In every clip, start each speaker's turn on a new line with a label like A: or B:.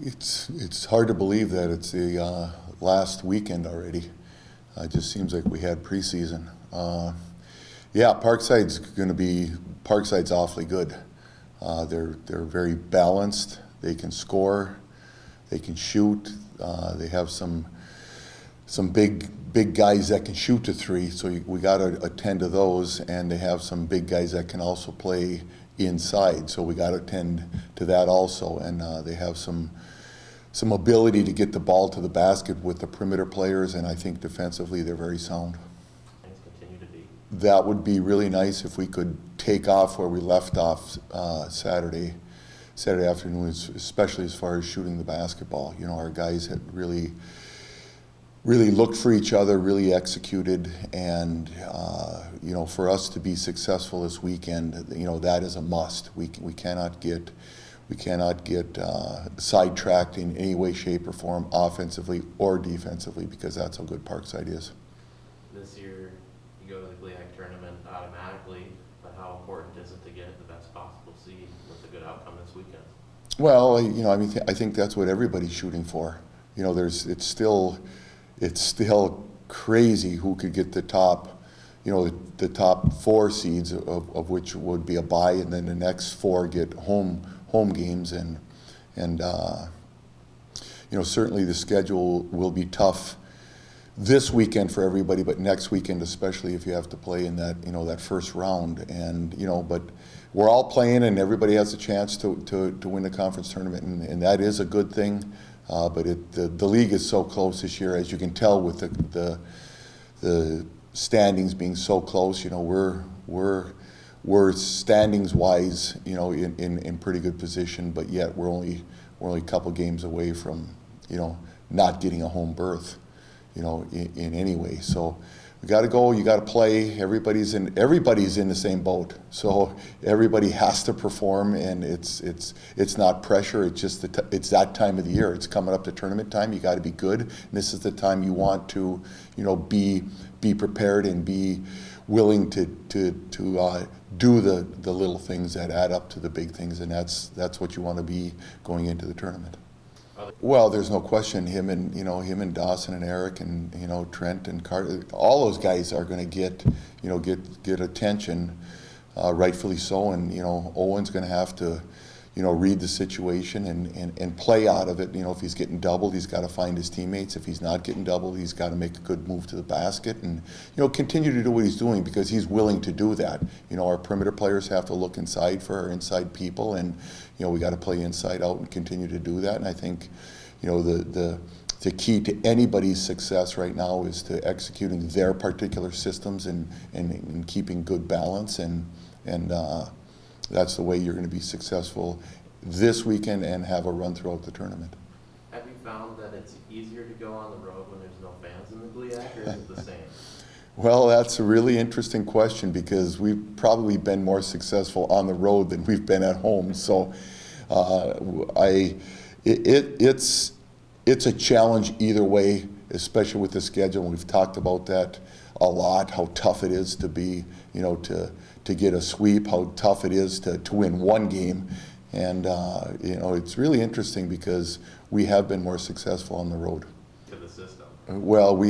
A: It's hard to believe that it's the last weekend already. It just seems like we had preseason. Yeah, Parkside's awfully good. They're very balanced. They can score. They can shoot. They have some big guys that can shoot to three. So we got to attend to those, and they have some big guys that can also play inside. So we got to attend to that also, and they have some ability to get the ball to the basket with the perimeter players, and I think defensively they're very sound.
B: Things continue to be.
A: That would be really nice if we could take off where we left off Saturday afternoon, especially as far as shooting the basketball. You know, our guys had really looked for each other, really executed, and you know, for us to be successful this weekend, you know, that is a must. We cannot get sidetracked in any way, shape, or form, offensively or defensively, because that's how good Parkside is.
B: This year, you go to the GLIAC tournament automatically, but how important is it to get the best possible seed with a good outcome this weekend?
A: Well, you know, I mean, I think that's what everybody's shooting for. You know, it's still crazy who could get the top, you know, the top 4 seeds, of which would be a bye, and then the next 4 get home games, and you know, certainly the schedule will be tough this weekend for everybody, but next weekend especially if you have to play in that, you know, that first round. And you know, but we're all playing, and everybody has a chance to win the conference tournament, and that is a good thing. But the league is so close this year, as you can tell with the standings being so close. You know, we're standings wise, you know, in pretty good position, but yet we're only a couple games away from, you know, not getting a home berth, you know, in any way. So we got to go. You got to play. Everybody's in the same boat. So everybody has to perform, and it's not pressure. It's just it's that time of the year. It's coming up to tournament time. You got to be good. And this is the time you want to, you know, be prepared and be willing to do the little things that add up to the big things, and that's what you want to be going into the tournament. Well, there's no question. Him and Dawson and Eric and, you know, Trent and Carter, all those guys are going to get attention, rightfully so. And you know, Owen's going to have to, you know, read the situation and play out of it. You know, if he's getting doubled, he's got to find his teammates. If he's not getting doubled, he's got to make a good move to the basket and, you know, continue to do what he's doing, because he's willing to do that. You know, our perimeter players have to look inside for our inside people, and you know, we got to play inside out and continue to do that. And I think, you know, the key to anybody's success right now is to executing their particular systems and keeping good balance, and that's the way you're going to be successful this weekend and have a run throughout the tournament.
B: Have you found that it's easier to go on the road when there's no fans in the GLIAC, or is it the same?
A: Well, that's a really interesting question, because we've probably been more successful on the road than we've been at home. So it's a challenge either way, especially with the schedule. We've talked about that a lot, how tough it is to be, you know, to get a sweep, how tough it is to win one game. And you know, it's really interesting because we have been more successful on the road.
B: To the system.
A: Well,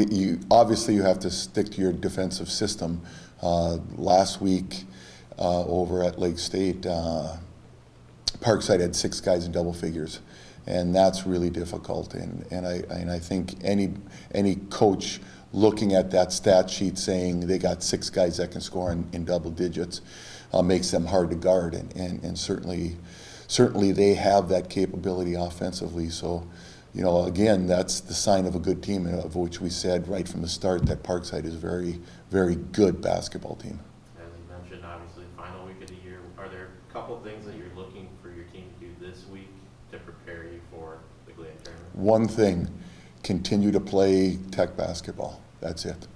A: obviously you have to stick to your defensive system. Last week over at Lake State, Parkside had 6 guys in double figures, and that's really difficult. And I think any coach looking at that stat sheet saying they got 6 guys that can score in double digits makes them hard to guard, and certainly they have that capability offensively. So, you know, again, that's the sign of a good team, of which we said right from the start that Parkside is a very, very good basketball team.
B: As you mentioned, obviously, final week of the year, are there a couple things that you're looking for your team to do this week to prepare you for the GLIAC tournament?
A: One thing, continue to play Tech basketball. That's it.